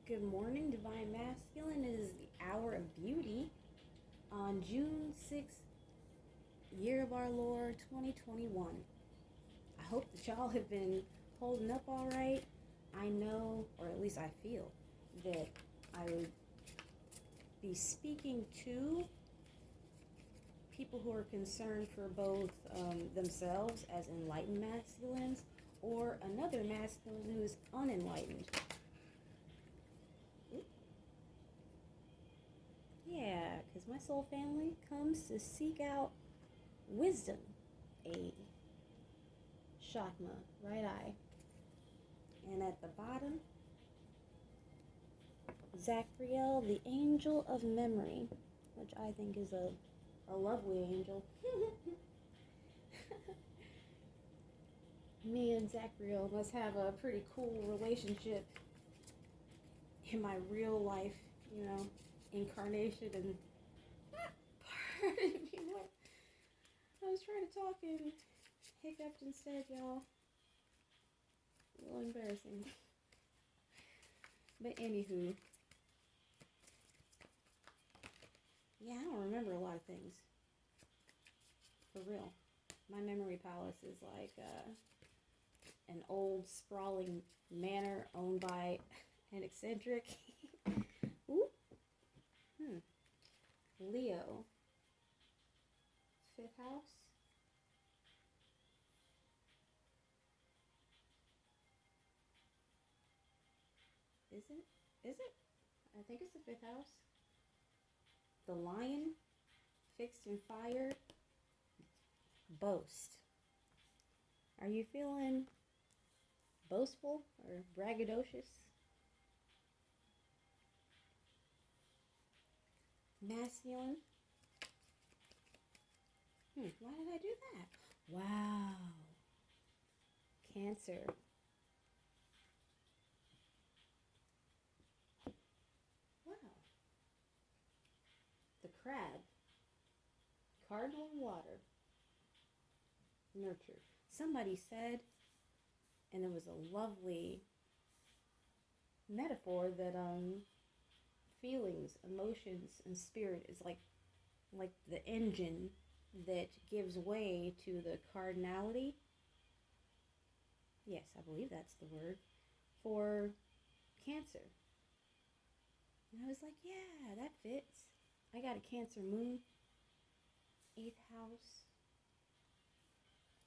Good morning, Divine Masculine. It is the hour of beauty on June 6th, year of our Lord 2021. I hope that y'all have been holding up all right. I know, or at least I feel, that I would be speaking to people who are concerned for both themselves as enlightened masculines or another masculine who is unenlightened. Yeah, because my soul family comes to seek out wisdom, a chakma, right eye. And at the bottom, Zachriel, the angel of memory, which I think is a lovely angel. Me and Zachriel must have a pretty cool relationship in my real life, incarnation and pardon me, what? I was trying to talk and hiccuped instead, y'all. A little embarrassing. But anywho, yeah, I don't remember a lot of things. For real. My memory palace is like an old sprawling manor owned by an eccentric. Ooh. Leo. Fifth house. Is it? Is it? I think it's the fifth house. The lion. Fixed in fire. Boast. Are you feeling boastful or braggadocious? Masculine. Why did I do that? Wow. Cancer. Wow. The crab. Cardinal water. Nurture. Somebody said, and it was a lovely metaphor, that feelings, emotions, and spirit is like the engine that gives way to the cardinality. Yes, I believe that's the word for Cancer. And I was like, yeah, that fits. I got a Cancer moon, 8th house,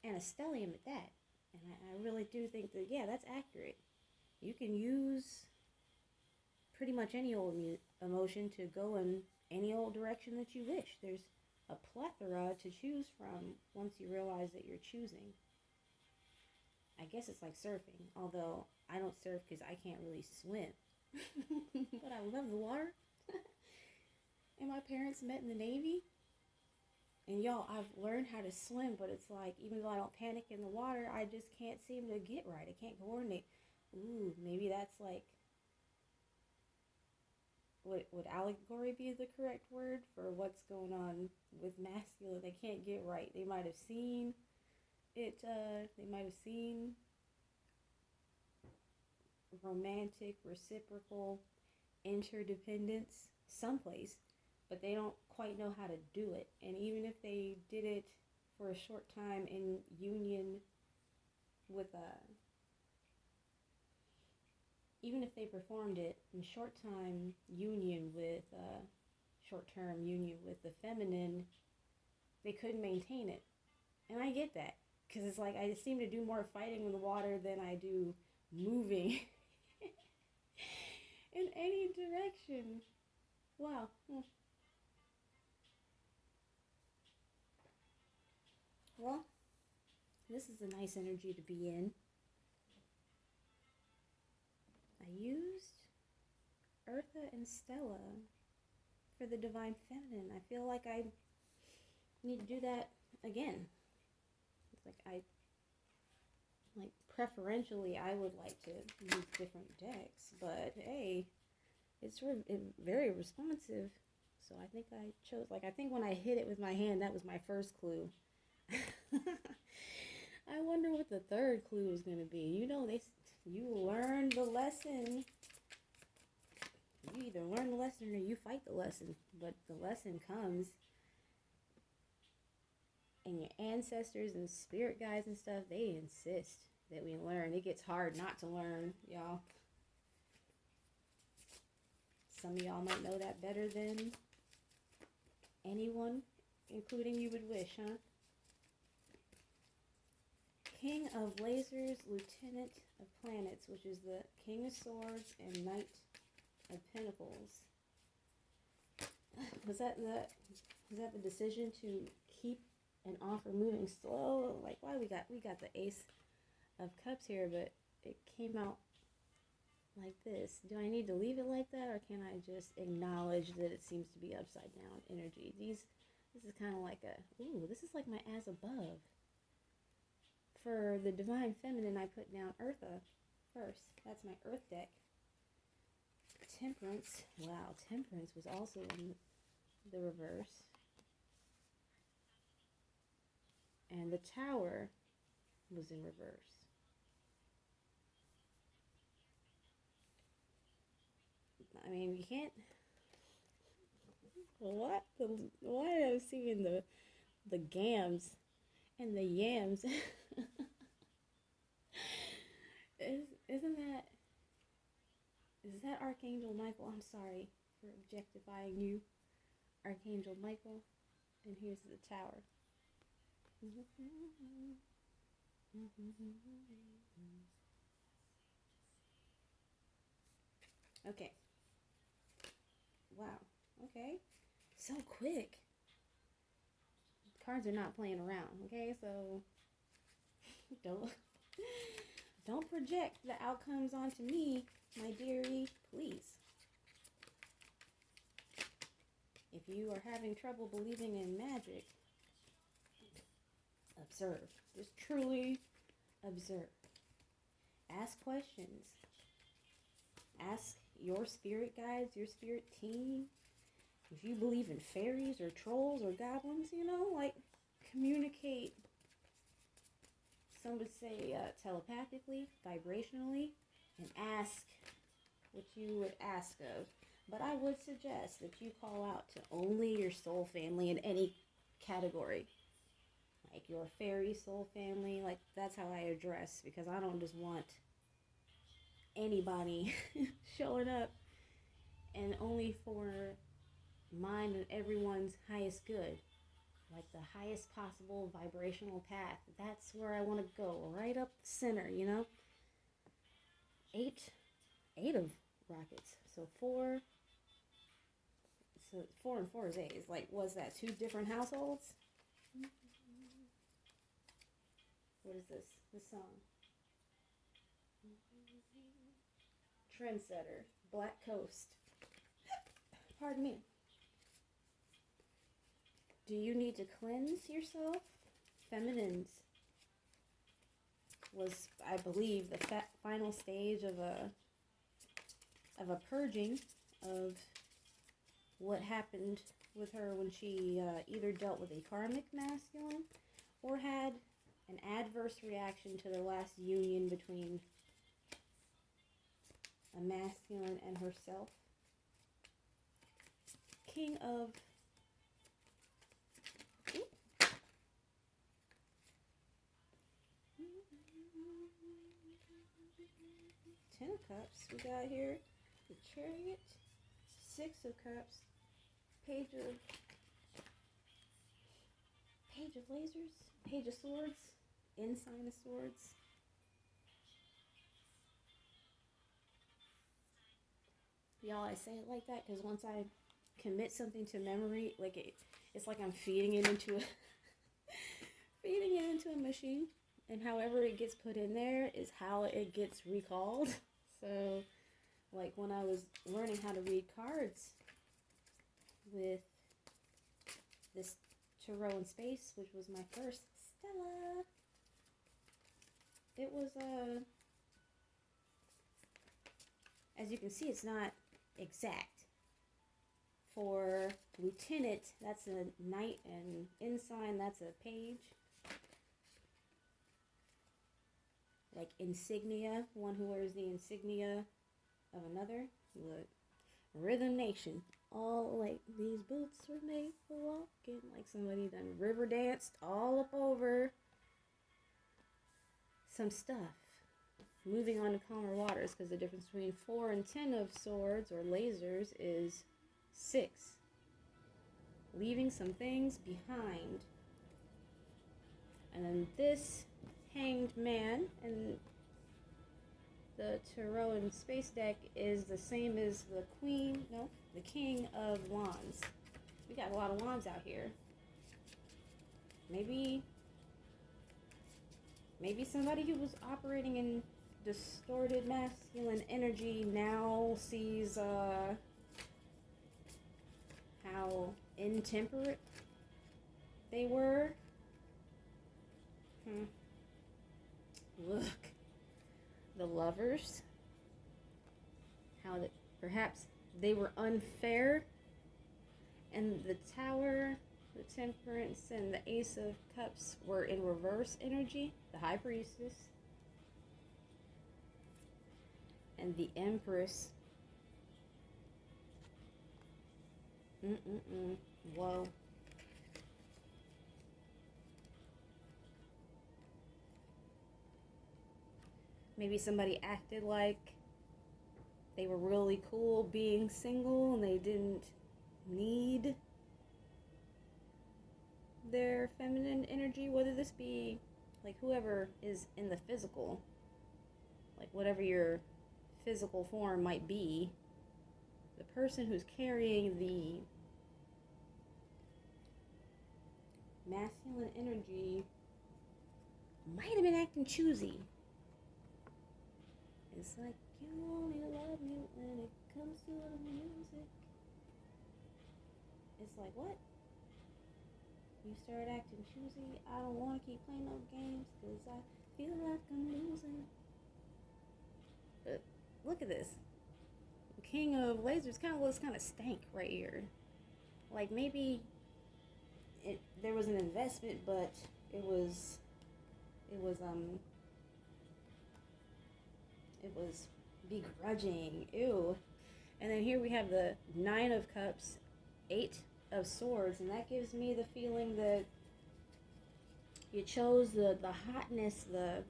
and a stellium at that. And I really do think that, yeah, that's accurate. You can use pretty much any old emotion to go in any old direction that you wish. There's a plethora to choose from once you realize that you're choosing. I guess it's like surfing, although I don't surf because I can't really swim. But I love the water. And my parents met in the Navy. And y'all, I've learned how to swim, but it's like, even though I don't panic in the water, I just can't seem to get right. I can't coordinate. Ooh, maybe that's like, would allegory be the correct word for what's going on with masculine? They can't get right. They might have seen it, they might have seen romantic, reciprocal interdependence someplace, but they don't quite know how to do it. And even if they did it for a short time in union with even if they performed it in short time union with short term union with the feminine, they couldn't maintain it. And I get that, because it's like I seem to do more fighting in the water than I do moving in any direction. Wow. Well, this is a nice energy to be in. I used Eartha and Stella for the Divine Feminine. I feel like I need to do that again. It's preferentially I would like to use different decks, but hey, it's very responsive. So I think I chose, I think when I hit it with my hand, that was my first clue. I wonder what the third clue is going to be. You learned the lesson You either learn the lesson or you fight the lesson. But the lesson comes, and your ancestors and spirit guides and stuff, they insist that we learn. It gets hard not to learn, y'all. Some of y'all might know that better than anyone, including you would wish, huh? King of Lasers, Lieutenant of Planets, which is the King of Swords and Knight of Pentacles. Was that the decision to keep an offer moving slow? Like, why we got the Ace of Cups here, but it came out like this. Do I need to leave it like that, or can I just acknowledge that it seems to be upside down energy? This is kind of like this is like my as above. For the Divine Feminine, I put down Eartha first. That's my Earth deck. Temperance. Wow, Temperance was also in the reverse. And the Tower was in reverse. I mean, you can't... What? Why am I seeing the gams and the yams? Is that Archangel Michael? I'm sorry for objectifying you, Archangel Michael. And here's the Tower. Okay. Wow. Okay. So quick. Cards are not playing around. Okay, so don't project the outcomes onto me, my dearie, please. If you are having trouble believing in magic, observe. Just truly observe. Ask questions. Ask your spirit guides, your spirit team. If you believe in fairies or trolls or goblins, like, communicate, some would say telepathically, vibrationally, and ask what you would ask of. But I would suggest that you call out to only your soul family in any category. Like your fairy soul family, like that's how I address, because I don't just want anybody showing up and only for mine and everyone's highest good. Like the highest possible vibrational path. That's where I want to go, right up the center, Eight of rockets. So four and four is 8. It's like, was that 2 different households? What is this? This song. Trendsetter. Black Coast. Pardon me. Do you need to cleanse yourself? Feminines was, I believe, the final stage of a purging of what happened with her when she either dealt with a karmic masculine or had an adverse reaction to the last union between a masculine and herself. King of... Ten of Cups we got here. The Chariot. 6 of Cups. Page of Lasers. Page of Swords. Ensign of Swords. Y'all, I say it like that because once I commit something to memory, like it's like I'm feeding it into a machine, and however it gets put in there is how it gets recalled. So, like when I was learning how to read cards with this Tarot in Space, which was my first Stella, it was as you can see, it's not exact. For Lieutenant, that's a Knight, and Ensign, that's a Page. Like insignia, one who wears the insignia of another. Look, Rhythm Nation. All like these boots were made for walking. Like somebody done river danced all up over some stuff. Moving on to calmer waters, because the difference between 4 and 10 of swords or lasers is 6. Leaving some things behind. And then this Hanged Man and the Tarot and Space deck is the same as the King of Wands. We got a lot of wands out here. Maybe somebody who was operating in distorted masculine energy now sees how intemperate they were. Look, the Lovers, how that perhaps they were unfair, and the Tower, the Temperance, and the Ace of Cups were in reverse energy. The High Priestess and the Empress. Whoa. Maybe somebody acted like they were really cool being single and they didn't need their feminine energy, whether this be like whoever is in the physical, like whatever your physical form might be, the person who's carrying the masculine energy might have been acting choosy. It's like, you only love me when it comes to the music. It's like, what? You start acting choosy. I don't want to keep playing no games because I feel like I'm losing. But look at this. The King of Lasers kind of looks kind of stank right here. Like maybe there was an investment, but it was begrudging. Ew. And then here we have the 9 of Cups, 8 of Swords, and that gives me the feeling that you chose the hotness, the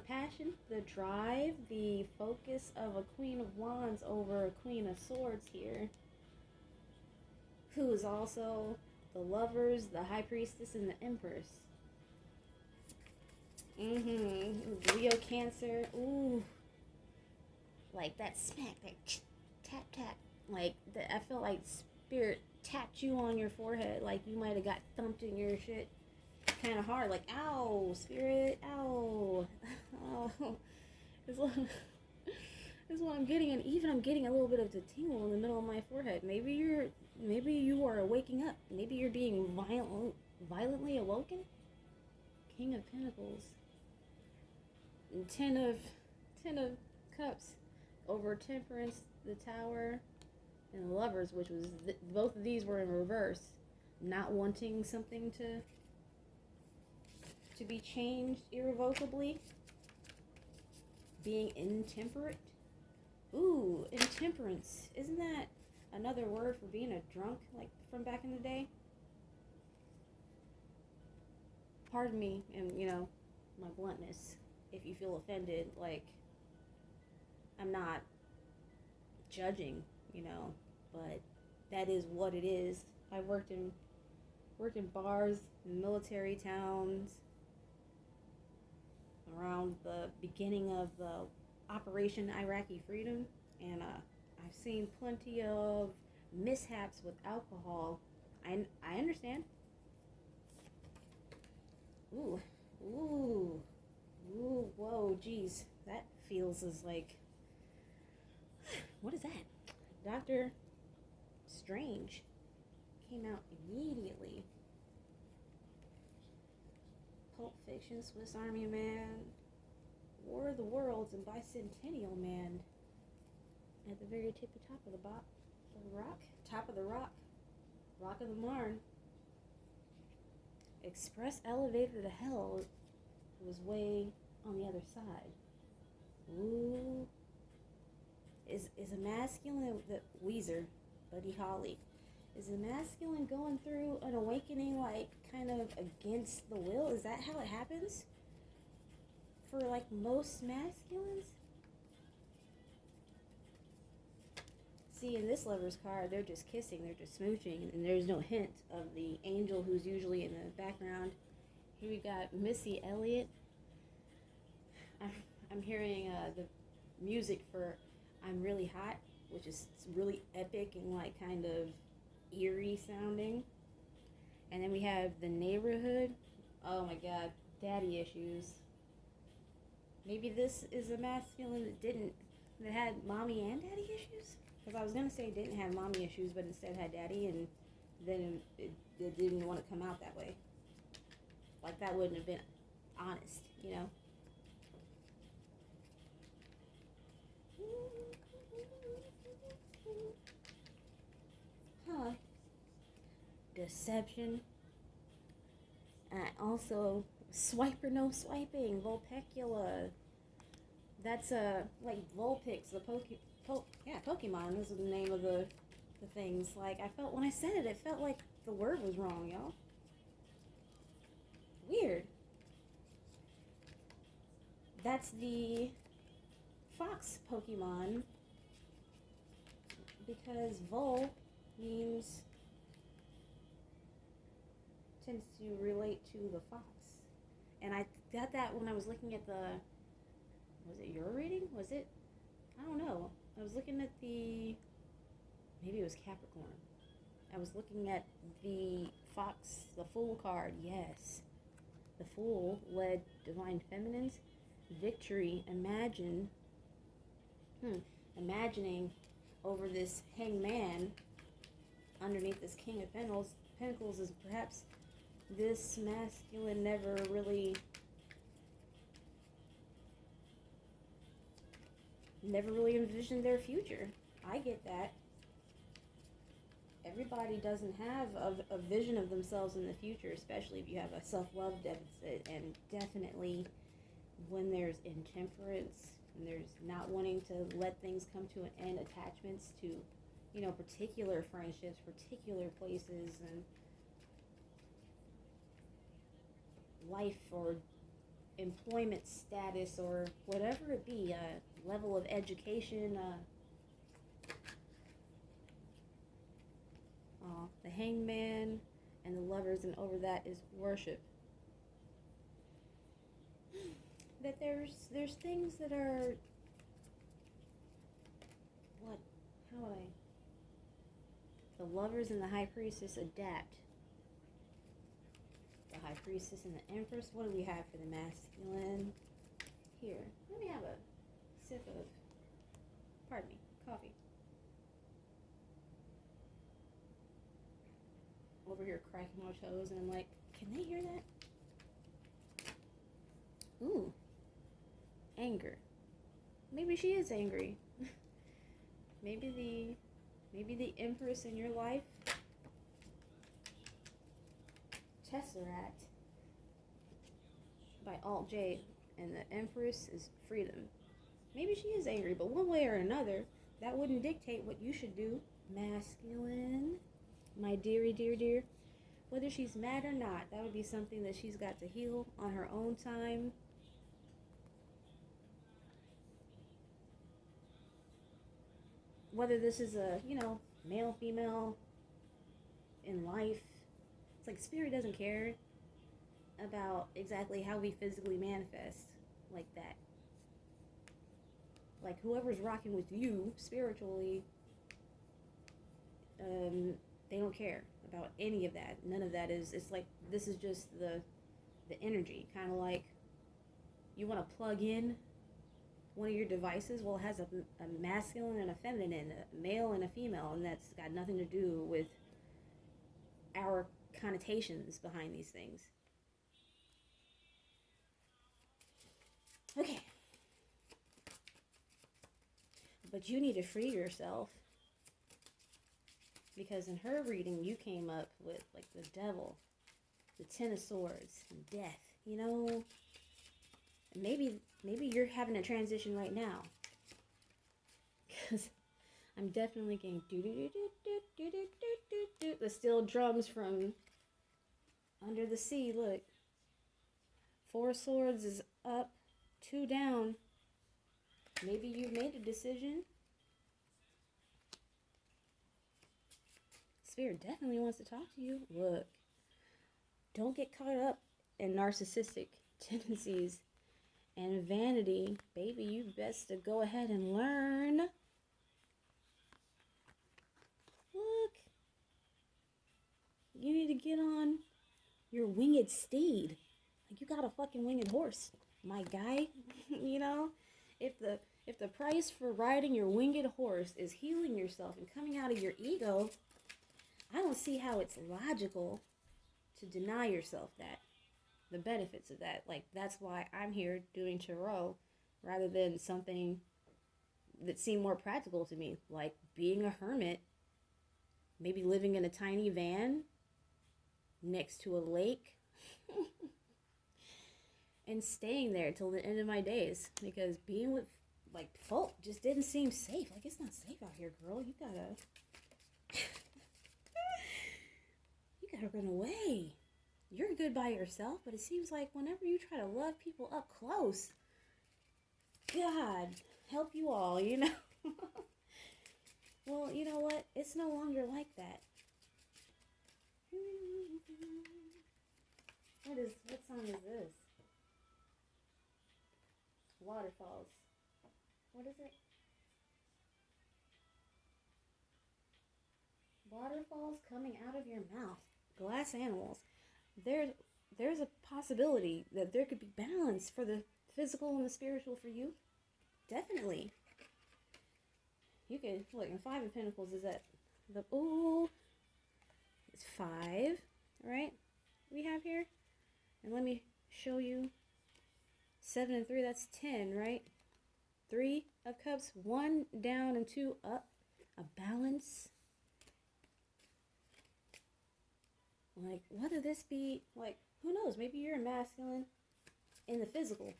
passion, the drive, the focus of a Queen of Wands over a Queen of Swords here, who is also the Lovers, the High Priestess, and the Empress. Leo, Cancer. Ooh. Like that smack, that tap tap. Like I felt like spirit tapped you on your forehead. Like you might have got thumped in your shit kind of hard. Like, ow, spirit, ow. Oh. This is what I'm getting, and even I'm getting a little bit of the tingle in the middle of my forehead. Maybe you are waking up. Maybe you're being violently awoken. King of Pentacles. And 10 of Cups over Temperance, the Tower, and the Lovers, which was both of these were in reverse. Not wanting something to be changed irrevocably. Being intemperate. Ooh, intemperance. Isn't that another word for being a drunk, like from back in the day? Pardon me, and my bluntness, if you feel offended. Like, I'm not judging, but that is what it is. I worked in bars, in military towns, around the beginning of the Operation Iraqi Freedom, and I've seen plenty of mishaps with alcohol. I understand. Ooh, whoa, geez, that feels as like, what is that? Dr. Strange came out immediately. Pulp Fiction, Swiss Army Man, War of the Worlds, and Bicentennial Man. At the very top of the rock, top of the rock, Rock of the Marne. Express elevator to hell was way on the other side. Ooh. Is a masculine, the Weezer, Buddy Holly, is a masculine going through an awakening, like, kind of against the will? Is that how it happens? For, like, most masculines? See, in this lover's card, they're just kissing, they're just smooching, and there's no hint of the angel who's usually in the background. Here we got Missy Elliott. I'm hearing the music for I'm Really Hot, which is really epic and, like, kind of eerie sounding. And then we have The Neighborhood. Oh my god, daddy issues. Maybe this is a masculine that had mommy and daddy issues? Because I was going to say didn't have mommy issues, but instead had daddy, and then it didn't want to come out that way. Like, that wouldn't have been honest, you know? Huh. Deception. Also, swipe or no swiping, Vulpecula. That's like Vulpix, the Pokemon is the name of the things. Like, I felt when I said it felt like the word was wrong, y'all. Weird. That's the fox Pokemon, because Vul tends to relate to the fox. And I got that when I was looking at was it your reading? Was it? I don't know. I was looking at maybe it was Capricorn. I was looking at the fox, the Fool card. Yes. The Fool led Divine Feminines. Victory. Imagining over this hangman underneath this King of Pentacles is perhaps this masculine never really envisioned their future. I get that. Everybody doesn't have a vision of themselves in the future, especially if you have a self-love deficit, and definitely when there's intemperance and there's not wanting to let things come to an end, attachments to, you know, particular friendships, particular places, and life or employment status or whatever it be, level of education. The Hangman and the Lovers, and over that is worship. That there's things that are the Lovers and the High Priestess adapt. The High Priestess and the Empress. What do we have for the masculine? Here, let me have a sip of, coffee. Over here cracking my toes, and I'm like, can they hear that? Ooh, anger. Maybe she is angry. Maybe the Empress in your life, Tesseract by Alt J, and the Empress is freedom. Maybe she is angry, but one way or another, that wouldn't dictate what you should do. Masculine, my dear. Whether she's mad or not, that would be something that she's got to heal on her own time. Whether this is a, male, female in life, it's like Spirit doesn't care about exactly how we physically manifest like that. Like, whoever's rocking with you spiritually, they don't care about any of that. None of that it's like, this is just the energy. Kind of like you want to plug in one of your devices. Well, it has a masculine and a feminine, a male and a female, and that's got nothing to do with our connotations behind these things. Okay. But you need to free yourself, because in her reading you came up with like the Devil, the Ten of Swords, and death, And maybe you're having a transition right now. because I'm definitely getting the steel drums from under the sea. Look, 4 swords is up, 2 down. Maybe you've made a decision. Spirit definitely wants to talk to you. Look, don't get caught up in narcissistic tendencies and vanity. Baby, you best to go ahead and learn. Look, you need to get on your winged steed. Like, you got a fucking winged horse, my guy. You know, if the price for riding your winged horse is healing yourself and coming out of your ego, I don't see how it's logical to deny yourself that, the benefits of that. Like, that's why I'm here doing tarot rather than something that seemed more practical to me, like being a hermit, maybe living in a tiny van next to a lake and staying there till the end of my days, because being with like folk just didn't seem safe. Like, it's not safe out here, girl. You gotta run away. You're good by yourself, but it seems like whenever you try to love people up close, God help you all, you know. Well, you know what? It's no longer like that. What song is this? Waterfalls. What is it? Waterfalls coming out of your mouth. Glass animals. There's a possibility that there could be balance for the physical and the spiritual for you. Definitely. You could look, and 5 of Pentacles is at the it's 5, right? We have here. And let me show you 7 and 3, that's 10, right? 3 of Cups, 1 down and 2 up. A balance. Like, whether this be, like, who knows? Maybe you're a masculine in the physical,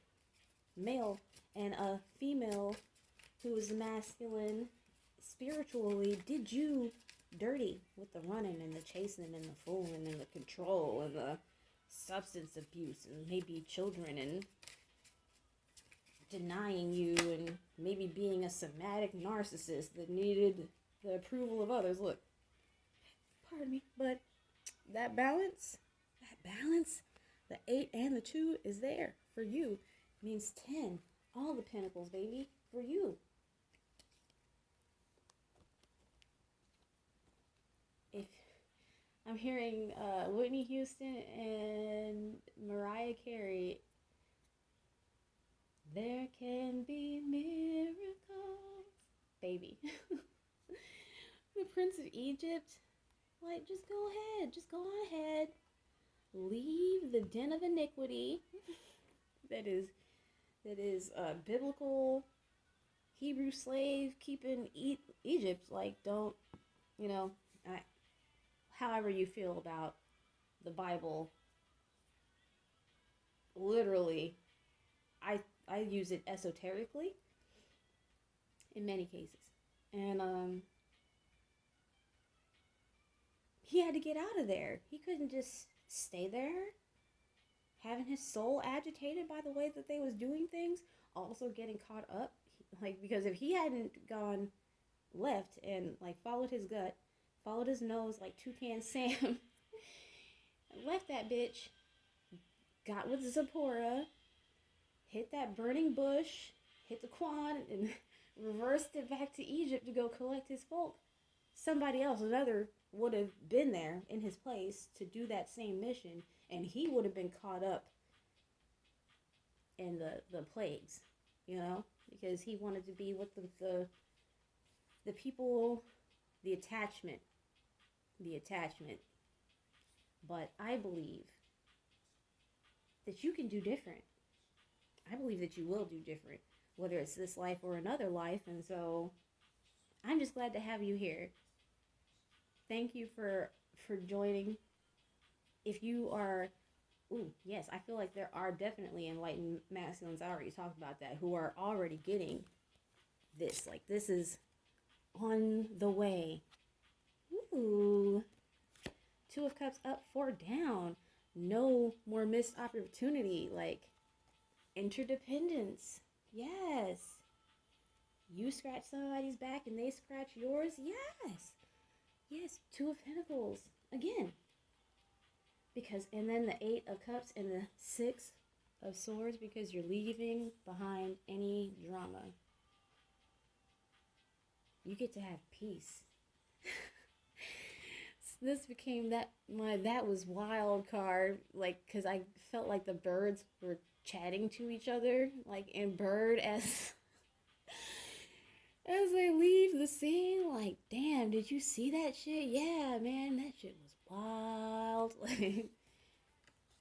male, and a female who is masculine spiritually did you dirty with the running and the chasing and the fooling and the control and the substance abuse and maybe children and denying you and maybe being a somatic narcissist that needed the approval of others. Look, pardon me, but that balance, the 8 and the 2 is there for you. It means 10, all the pentacles, baby, for you. If I'm hearing Whitney Houston and Mariah Carey, there can be miracles, baby. The Prince of Egypt, like, just go on ahead. Leave the den of iniquity that is biblical Hebrew slave keeping Egypt. Like, don't, you know, however you feel about the Bible, literally, I use it esoterically in many cases. And he had to get out of there. He couldn't just stay there, having his soul agitated by the way that they was doing things, also getting caught up. Like, because if he hadn't gone left and, like, followed his gut, followed his nose like Toucan Sam, left that bitch, got with Zipporah, hit that burning bush, hit the Quan, and reversed it back to Egypt to go collect his folk, somebody else, another, would have been there in his place to do that same mission, and he would have been caught up in the plagues, you know, because he wanted to be with the people, the attachment. But I believe that you can do different. I believe that you will do different, whether it's this life or another life. And so I'm just glad to have you here. Thank you for joining. If you are, yes, I feel like there are definitely enlightened masculines, I already talked about that, who are already getting this. Like, this is on the way. Ooh. Two of Cups up, four down. No more missed opportunity. Like, interdependence. Yes. You scratch somebody's back and they scratch yours. Yes. Yes. Two of Pentacles. Again. Because, and then the Eight of Cups and the Six of Swords, because you're leaving behind any drama. You get to have peace. This became that was wild card, like, because I felt like the birds were chatting to each other, like, in bird as they leave the scene. Like, damn, did you see that shit? Yeah, man, that shit was wild. Like,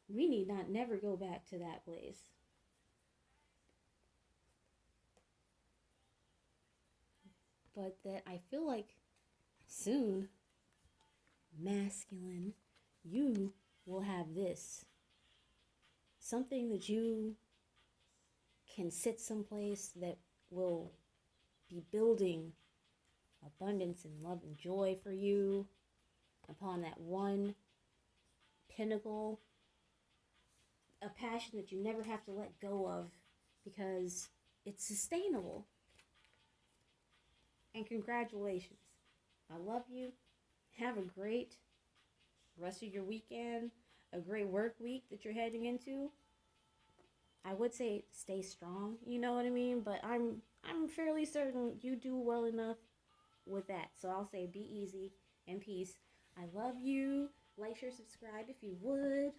we need not never go back to that place. But that I feel like soon, masculine, you will have this. Something that you can sit someplace that will be building abundance and love and joy for you upon that one pinnacle. A passion that you never have to let go of because it's sustainable. And congratulations. I love you. Have a great rest of your weekend. A great work week that you're heading into. I would say stay strong, you know what I mean? But I'm fairly certain you do well enough with that. So I'll say be easy and peace. I love you. Like, share, subscribe if you would.